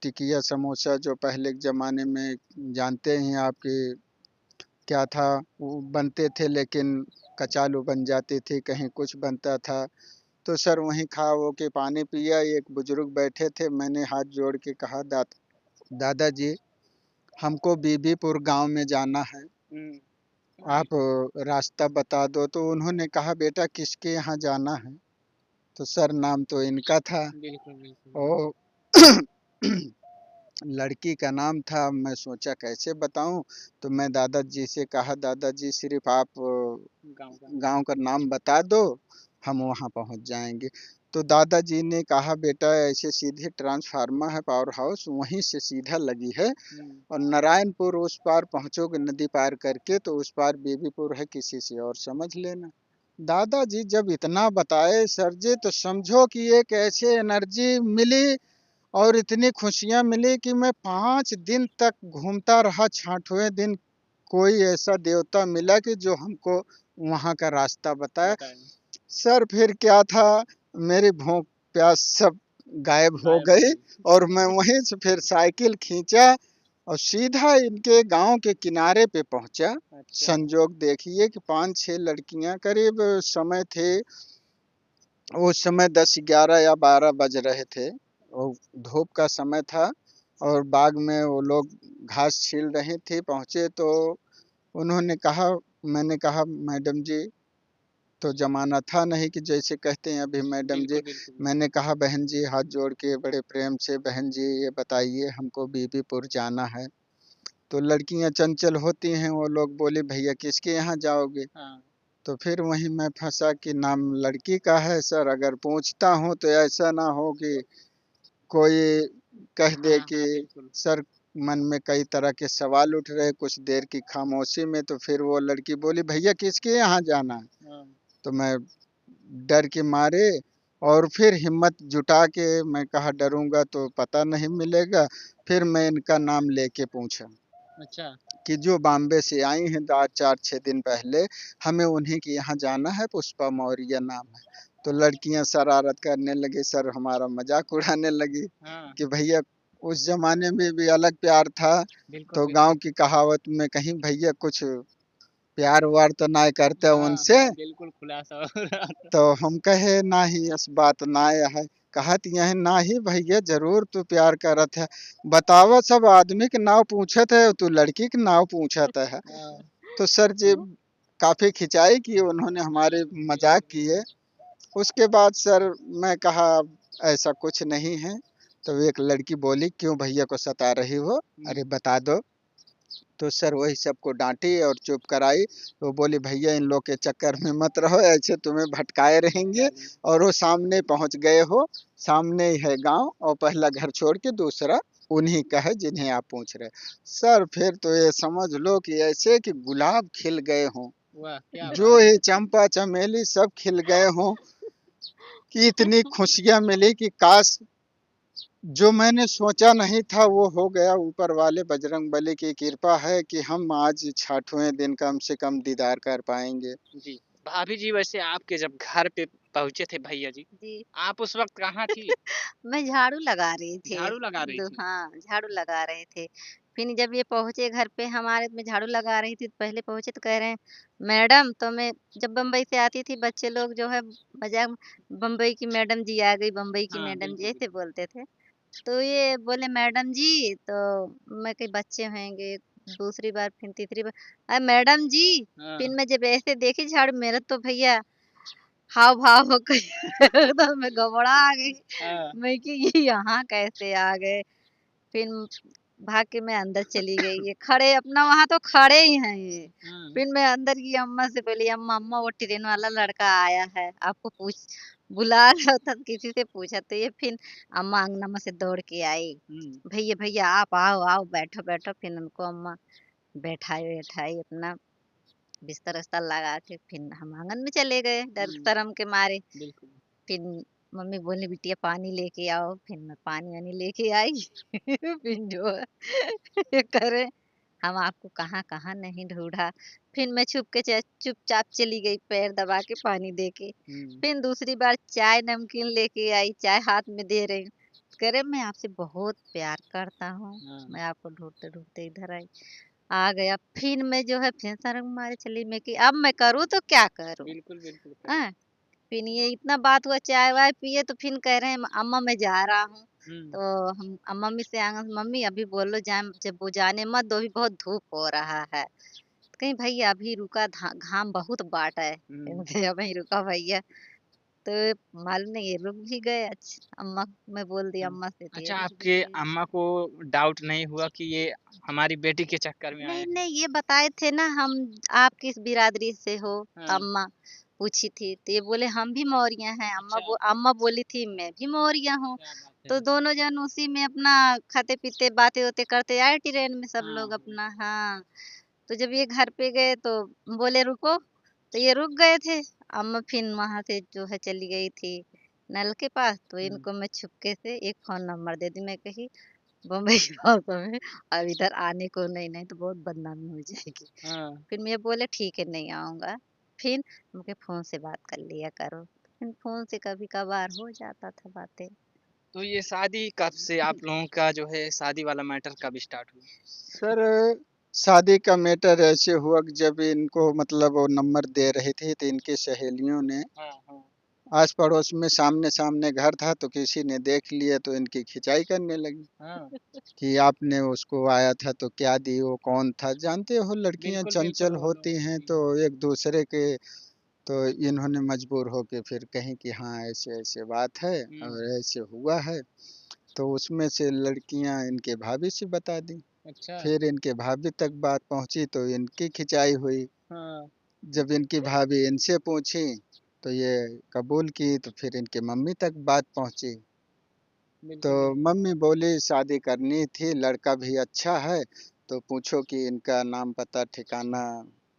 टिकिया समोसा जो पहले के ज़माने में जानते हैं आपके क्या था, वो बनते थे लेकिन कचालू बन जाती थी, कहीं कुछ बनता था। तो सर वहीं खा वो के पानी पिया। एक बुजुर्ग बैठे थे, मैंने हाथ जोड़ के कहा दादाजी हमको बीबीपुर गांव में जाना है, आप रास्ता बता दो। तो उन्होंने कहा बेटा किसके यहाँ जाना है? तो सर नाम तो इनका था। बिल्कुल, बिल्कुल। ओ लड़की का नाम था। मैं सोचा कैसे बताऊं, तो मैं दादाजी से कहा दादाजी सिर्फ आप गांव का नाम बता दो, हम वहां पहुंच जाएंगे। तो दादाजी ने कहा बेटा ऐसे सीधे ट्रांसफार्मर है पावर हाउस, वहीं से सीधा लगी है और नारायणपुर उस पार पहुंचोगे नदी पार करके तो उस पार बीबीपुर है, किसी से और समझ लेना। दादाजी जब इतना बताए सर जी, तो समझो कि एक ऐसे एनर्जी मिली और इतनी खुशियां मिली कि मैं 5 दिन तक घूमता रहा। 6वें दिन कोई ऐसा देवता मिला कि जो हमको वहां का रास्ता बताया। सर फिर क्या था, मेरी भूख प्यास सब गायब हो गई और मैं वहीं से फिर साइकिल खींचा और सीधा इनके गांव के किनारे पे पहुंचा। संजोग देखिए कि 5-6 लड़कियां, करीब समय थे उस समय 10, 11 या 12 बज रहे थे और धूप का समय था और बाग में वो लोग घास छील रही थी। पहुंचे तो उन्होंने कहा, मैंने कहा मैडम जी, तो जमाना था नहीं कि जैसे कहते हैं अभी मैडम जी। मैंने कहा बहन जी, हाथ जोड़ के बड़े प्रेम से, बहन जी ये बताइए हमको बीबीपुर जाना है। तो लड़कियां चंचल होती हैं, वो लोग बोले भैया किसके यहाँ जाओगे? तो फिर वहीं मैं फंसा कि नाम लड़की का है सर, अगर पूछता हूँ तो ऐसा ना हो कि कोई कह दे कि सर, मन में कई तरह के सवाल उठ रहे। कुछ देर की खामोशी में तो फिर वो लड़की बोली भैया किसके यहाँ जाना है? तो मैं डर के मारे और फिर हिम्मत जुटा के मैं कहा डरूंगा तो पता नहीं मिलेगा। फिर मैं इनका नाम लेके पूछा अच्छा। कि जो बॉम्बे से आई हैं आज 4-6 दिन पहले, हमें उन्हीं के यहाँ जाना है, पुष्पा मौर्य नाम है। तो लड़कियां शरारत करने लगी, सर हमारा मजाक उड़ाने लगी कि भैया उस जमाने में भी अलग प्यार था। तो गांव की कहावत में कहीं भैया कुछ प्यार वार तो ना करते उनसे। बिल्कुल खुलासा हो रहा था। तो हम कहे ना ही इस बात ना है, कहत यह ना ही भैया जरूर तू प्यार करत है। बतावा सब आदमी के नाव पूछत है, तू लड़की के नाव पूछत है। तो सर जी काफी खिंचाई की, उन्होंने हमारे मजाक किए। उसके बाद सर मैं कहा ऐसा कुछ नहीं है। तो एक लड़की बोली क्यों भैया को सता रही हो, अरे बता दो। तो सर वही सबको डांटी और चुप कराई। तो बोली भैया इन लोग के चक्कर में मत रहो, ऐसे तुम्हें भटकाए रहेंगे। और वो सामने पहुंच गए हो, सामने ही है गांव और पहला घर छोड़ के दूसरा उन्हीं का है जिन्हें आप पूछ रहे। सर फिर तो ये समझ लो कि ऐसे कि गुलाब खिल गए हों, जो ये चंपा चमेली सब खिल गए हों, कि इतनी खुशियां मिली कि काश जो मैंने सोचा नहीं था वो हो गया। ऊपर वाले बजरंग बली की कृपा है कि हम आज 6वें दिन कम से कम दीदार कर पाएंगे। जी। भाभी जी वैसे आपके जब घर पे पहुंचे थे भैया जी, जी। आप उस वक्त कहाँ थी? मैं झाड़ू लगा रही थी। झाड़ू लगा रही थी। हाँ, झाड़ू लगा रहे थे। फिर जब ये पहुँचे घर पे हमारे, मैं झाड़ू लगा रही थी, तो पहले पहुँचे तो कह रहे हैं, मैडम तो मैं जब बम्बई से आती थी बच्चे लोग जो है मज़ाक, बम्बई की मैडम जी आ गई, बम्बई की हाँ, मैडम जी बिल्कुल, ऐसे बिल्कुल। बोलते थे। तो ये बोले मैडम जी, तो मैं कही बच्चे होंगे, दूसरी बार फिर तीसरी बार, अरे मैडम जी। फिर हाँ, मैं जब ऐसे देखी झाड़ू, मेरा तो भैया हाव-भाव हो गई एकदम मैं घबरा गई। हाँ, मैं कि ये यहाँ कैसे आ गए? फिर भाग के मैं अंदर चली गई। ये खड़े अपना वहाँ तो खड़े ही हैं ये। हाँ। फिर मैं अंदर की अम्मा से बोली, अम्मा अम्मा वो ट्रेन वाला लड़का आया है, आपको बुला रहा था, किसी से पूछा। तो ये फिर अम्मा अंगना में से दौड़ के आई, हुँ, भैया भैया आप आओ आओ बैठो बैठो। फिर उनको अम्मा बैठाई बैठाई अपना बिस्तर उस्तर लगा के फिर हम आंगन में चले गए डर हुँ, शर्म के मारे। बिल्कुल। फिर मम्मी बोली बिटिया पानी लेके आओ, फिर मैं पानी वानी लेके आई फिर जो है ये करे, हम आपको कहाँ कहाँ नहीं ढूंढा। फिर मैं चुपचाप चली गई पैर दबा के पानी दे के। हुँ, फिर दूसरी बार चाय नमकीन लेके आई, चाय हाथ में दे रही हूँ। करे मैं आपसे बहुत प्यार करता हूँ, हाँ, मैं आपको ढूंढते ढूंढते इधर आई, आ गया। फिर मैं जो है फिर शर्म मारे चली मैं कि अब मैं करूँ तो क्या करूँ। बिल्कुल, बिल्कुल हाँ, फिर ये इतना बात हुआ, चाय वाय पिए तो फिर कह रहे हैं अम्मा मैं जा रहा हूँ। हुँ, तो हम मम्मी से आए, मम्मी अभी बोलो जाए, जब वो जाने मत दो, अभी बहुत धूप हो रहा है। कहीं भैया अभी रुका, घाम बहुत बाट है। हुँ। भैया वहीं रुका भैया। तो मालूम नहीं ये रुक भी गए। अम्मा मैं बोल दी हाँ। अम्मा से, तो ये अच्छा, रुक भी आपके गई। अम्मा को डाउट नहीं हुआ कि ये हमारी बेटी के चक्कर में आए नहीं हैं? नहीं, ये बताए थे ना हम, आप किस बिरादरी से हो। हाँ, अम्मा पूछी थी तो ये बोले हम भी मौरिया हैं। अच्छा, अम्मा बोली थी मैं भी मौरिया हूँ। क्या बात तो है। दोनों जन उसी में अपना खाते पीते बातें होते करते आए ट्रेन में सब हाँ, लोग हाँ, अपना। हाँ, तो जब ये घर पे गए तो बोले रुको, तो ये रुक गए थे। अम्मा फिर वहां से जो है चली गई थी नल के पास। तो हुँ, इनको मैं छुपके से एक फोन नंबर दे दी, मैं कही बम्बई की भाषा में अब इधर आने को नहीं, नहीं तो बहुत बदनामी हो जाएगी। हाँ। फिर मैं बोले ठीक है नहीं आऊंगा। फिर मुझे फोन से बात कर लिया करो, फिर फोन से कभी कभार हो जाता था बातें। तो ये शादी कब से आप लोगों का जो है शादी वाला मैटर कब स्टार्ट हुआ? सर शादी का मैटर ऐसे हुआ कि जब इनको मतलब वो नंबर दे रही थी तो इनकी सहेलियों ने, हाँ, हाँ, आस पड़ोस में सामने सामने घर था तो किसी ने देख लिया तो इनकी खिंचाई करने लगी हाँ। कि आपने उसको आया था तो क्या दी, वो कौन था। जानते हो लड़कियां बिल्कुल, बिल्कुल चंचल वो लोग होती हैं तो एक दूसरे के, तो इन्होंने मजबूर होके फिर कहीं कि हाँ ऐसे ऐसे बात है हुँ, और ऐसे हुआ है। तो उसमें से लड़कियां इनके भाभी से बता दी। अच्छा, फिर इनके भाभी तक बात पहुंची तो इनकी खिंचाई हुई। हाँ, जब इनकी भाभी इनसे पूछी तो ये कबूल की, तो फिर इनके मम्मी तक बात पहुंची। तो बिल्कुल, बिल्कुल। मम्मी बोली शादी करनी थी, लड़का भी अच्छा है, तो पूछो कि इनका नाम पता ठिकाना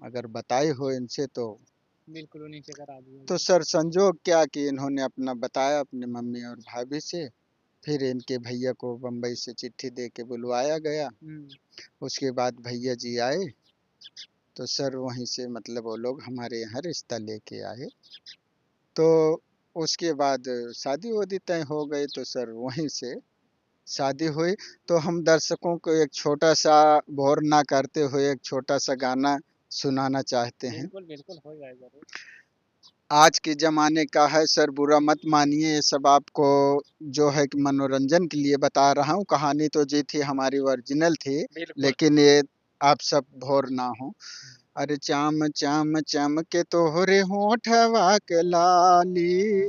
अगर बताई हो इनसे तो। बिल्कुल, उन्हीं से करा दिया तो जाए। सर संजोग क्या कि इन्होंने अपना बताया अपने मम्मी और भाभी से। फिर इनके भैया को बम्बई से चिट्ठी दे के बुलवाया गया। हुँ, उसके बाद भैया जी आए तो सर वहीं से मतलब वो लोग हमारे यहाँ रिश्ता लेके आए। तो उसके बाद शादी वादी तय हो गई तो सर वहीं से शादी हुई। तो हम दर्शकों को एक छोटा सा बोर ना करते हुए एक छोटा सा गाना सुनाना चाहते हैं। बिल्कुल, बिल्कुल हो जाए ज़रूर। आज के ज़माने का है सर, बुरा मत मानिए, ये सब आपको जो है कि मनोरंजन के लिए बता रहा हूँ। कहानी तो जी थी हमारी ओरिजिनल थी, बिल्कुल। लेकिन ये आप सब भोर ना हो। अरे चाम चाम चमके तोहरे होठवा के लाली,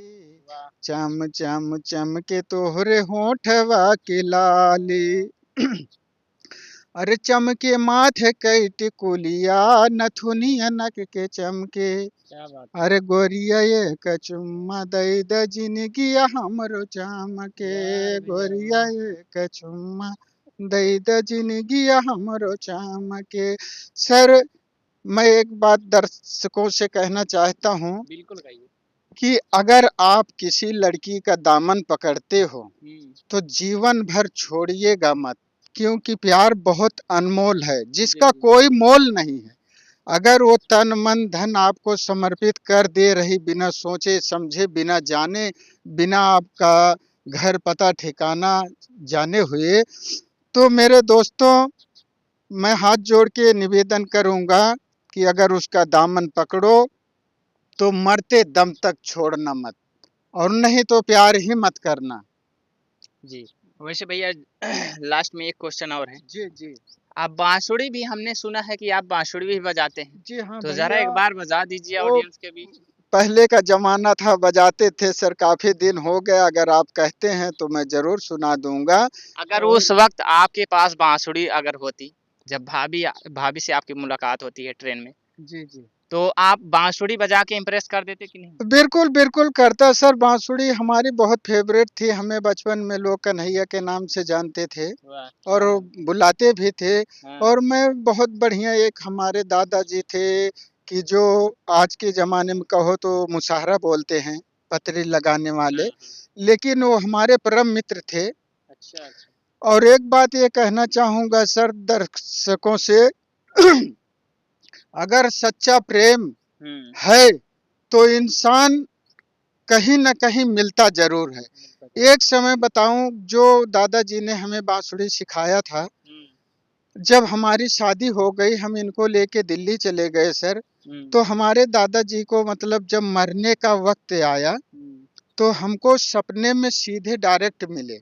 वाह! चम चम चमके तोहरे होठवा के लाली। अरे चमके माथे कई टिकुलिया, नथुनिया नक के चमके। क्या बात है। अरे गोरिया ये कचुम्मा दई द जिनगिया हमरो चमके। वाह रे भैया गोरिया वाह! ये कचुम्मा दई द जिनगिया हमरो चमके। सर मैं एक बात दर्शकों से कहना चाहता हूँ बिल्कुल कहिए। कि अगर आप किसी लड़की का दामन पकड़ते हो हुँ, तो जीवन भर छोड़िएगा मत, क्योंकि प्यार बहुत अनमोल है जी, जिसका जी। कोई मोल नहीं है। अगर वो तन मन धन आपको समर्पित कर दे रही, बिना सोचे समझे, बिना जाने, बिना आपका घर पता ठिकाना जाने हुए, तो मेरे दोस्तों मैं हाथ जोड़ के निवेदन करूंगा कि अगर उसका दामन पकड़ो तो मरते दम तक छोड़ना मत, और नहीं तो प्यार ही मत करना। जी। वैसे भैया लास्ट में एक क्वेश्चन और है। जी जी। आप बांसुरी भी हमने सुना है कि आप बांसुरी भी बजाते हैं। जी हाँ तो ज़रा भैया, एक बार बजा दीजिए वो ऑडियंस के बीच। पहले का जमाना था, बजाते थे सर, काफी दिन हो गया। अगर आप कहते हैं तो मैं जरूर सुना दूंगा। अगर और उस वक़्त आपके पास बांसुरी अगर होती, जब भाभी भाभी से आपकी मुलाकात होती है ट्रेन में, जी जी, तो आप बांसुरी बजा के इम्प्रेस कर देते कि नहीं? बिल्कुल बिल्कुल करता सर। बांसुरी हमारी बहुत फेवरेट थी, हमें बचपन में लोग कन्हैया के नाम से जानते थे वाह! और क्या बात है। बुलाते भी थे। हाँ। और मैं बहुत बढ़िया, एक हमारे दादाजी थे कि जो आज के ज़माने में कहो तो मुशाहरा बोलते हैं, पतरी लगाने हुँ, वाले, हुँ। लेकिन वो हमारे परम मित्र थे। अच्छा, अच्छा। और एक बात ये कहना चाहूँगा सर दर्शकों से, अगर सच्चा प्रेम हुँ। है तो इंसान कहीं न कहीं मिलता ज़रूर है। मिलता एक समय बताऊं, जो दादाजी ने हमें बांसुरी सिखाया था, जब हमारी शादी हो गई, हम इनको लेके दिल्ली चले गए सर। तो हमारे दादाजी को मतलब जब मरने का वक्त आया, तो हमको सपने में सीधे डायरेक्ट मिले।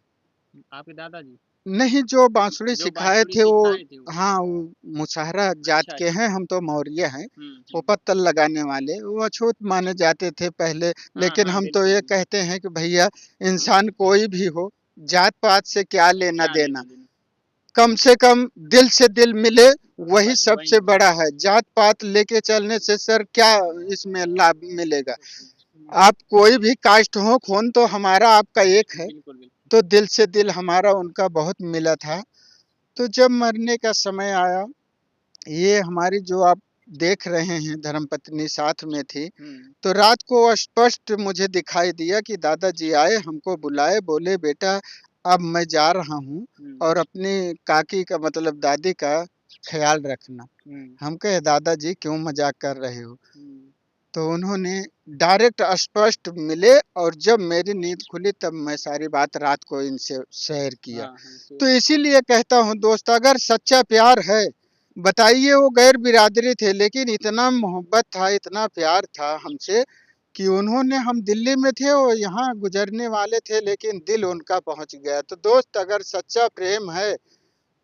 आपके दादाजी नहीं, जो बांसुरी जो सिखाए बांसुरी थे वो, सिखाए थे वो। हाँ, वो मुसहरा जात अच्छा, के अच्छा। हैं, हम तो मौर्य हैं। वो हम्म। पत्तल लगाने वाले, वो अछूत माने जाते थे पहले। हाँ लेकिन हाँ हम तो बिल्कुल ये बिल्कुल। कहते हैं कि भैया, इंसान कोई भी हो, जात पात से क्या लेना क्या देना, लेना देना। कम से कम दिल से दिल मिले, वही वही सबसे वही बड़ा है। जात पात लेके चलने से सर क्या इसमें लाभ मिलेगा? आप कोई भी कास्ट हो, खून तो हमारा आपका एक है। बिल्कुल बिल्कुल। तो दिल से दिल हमारा उनका बहुत मिला था। तो जब मरने का समय आया, ये हमारी जो आप देख रहे हैं धर्मपत्नी साथ में थी। तो रात को स्पष्ट मुझे दिखाई दिया कि दादाजी आए, हमको बुलाए, बोले बेटा अब मैं जा रहा हूँ, और अपनी काकी का मतलब दादी का ख्याल रखना। हम कहे दादाजी क्यों मजाक कर रहे हो? तो उन्होंने डायरेक्ट स्पष्ट मिले, और जब मेरी नींद खुली तब मैं सारी बात रात को इनसे शेयर किया। हाँ हाँ तो इसीलिए कहता हूँ दोस्त, अगर सच्चा प्यार है, बताइए, वो गैर बिरादरी थे लेकिन इतना मोहब्बत था, इतना प्यार था हमसे, कि उन्होंने, हम दिल्ली में थे और यहाँ गुजरने वाले थे, लेकिन दिल उनका पहुंच गया। तो दोस्त, अगर सच्चा प्रेम है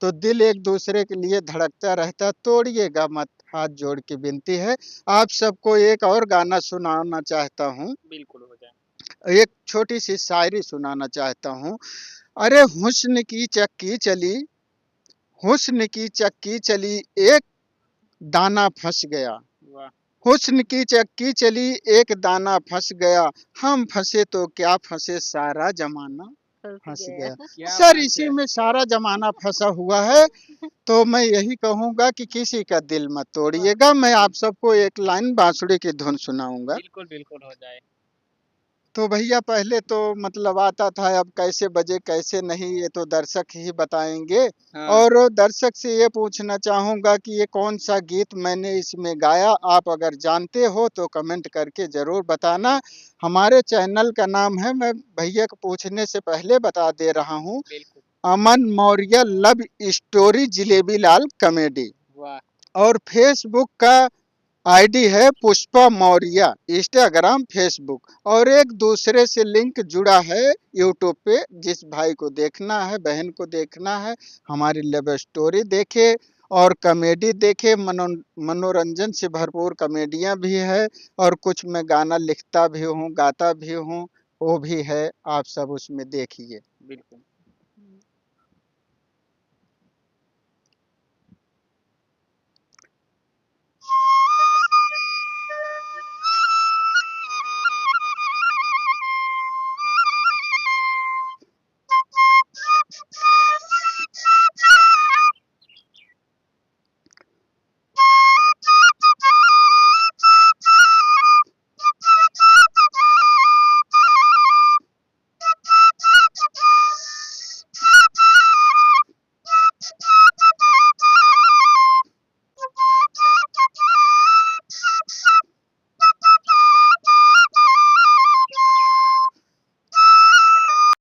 तो दिल एक दूसरे के लिए धड़कता रहता, तोड़िएगा मत, हाथ जोड़ के विनती है। आप सबको एक और गाना सुनाना चाहता हूँ, बिल्कुल हो जाए। एक छोटी सी शायरी सुनाना चाहता हूँ। अरे हुस्न की चक्की चली, हुस्न की चक्की चली, एक दाना फंस गया। वाह। हुस्न की चक्की चली, एक दाना फंस गया, हम फंसे तो क्या फंसे, सारा जमाना फंस फंस गया। गया। क्या सर, बात इसी है। में सारा जमाना फंसा हुआ है। तो मैं यही कहूंगा कि किसी का दिल मत तोड़िएगा। मैं आप सबको एक लाइन बांसुरी की धुन सुनाऊंगा। बिल्कुल बिल्कुल हो जाए। तो भैया, पहले तो मतलब आता था, अब कैसे बजे कैसे नहीं, ये तो दर्शक ही बताएंगे। हाँ। और दर्शक से ये पूछना चाहूंगा कि ये कौन सा गीत मैंने इसमें गाया, आप अगर जानते हो तो कमेंट करके जरूर बताना। हमारे चैनल का नाम है, मैं भैया को पूछने से पहले बता दे रहा हूँ, बिल्कुल। अमन मौर्य लव स्टोरी जिलेबी लाल कॉमेडी। वाह। और फेसबुक का आईडी है पुष्पा मौर्य, इंस्टाग्राम, फेसबुक। और एक दूसरे से लिंक जुड़ा है यूट्यूब पे। जिस भाई को देखना है, बहन को देखना है, हमारी लव स्टोरी देखे और कॉमेडी देखे। मनोरंजन से भरपूर कॉमेडियाँ भी है, और कुछ मैं गाना लिखता भी हूँ, गाता भी हूँ, वो भी है। आप सब उसमें देखिए। बिल्कुल।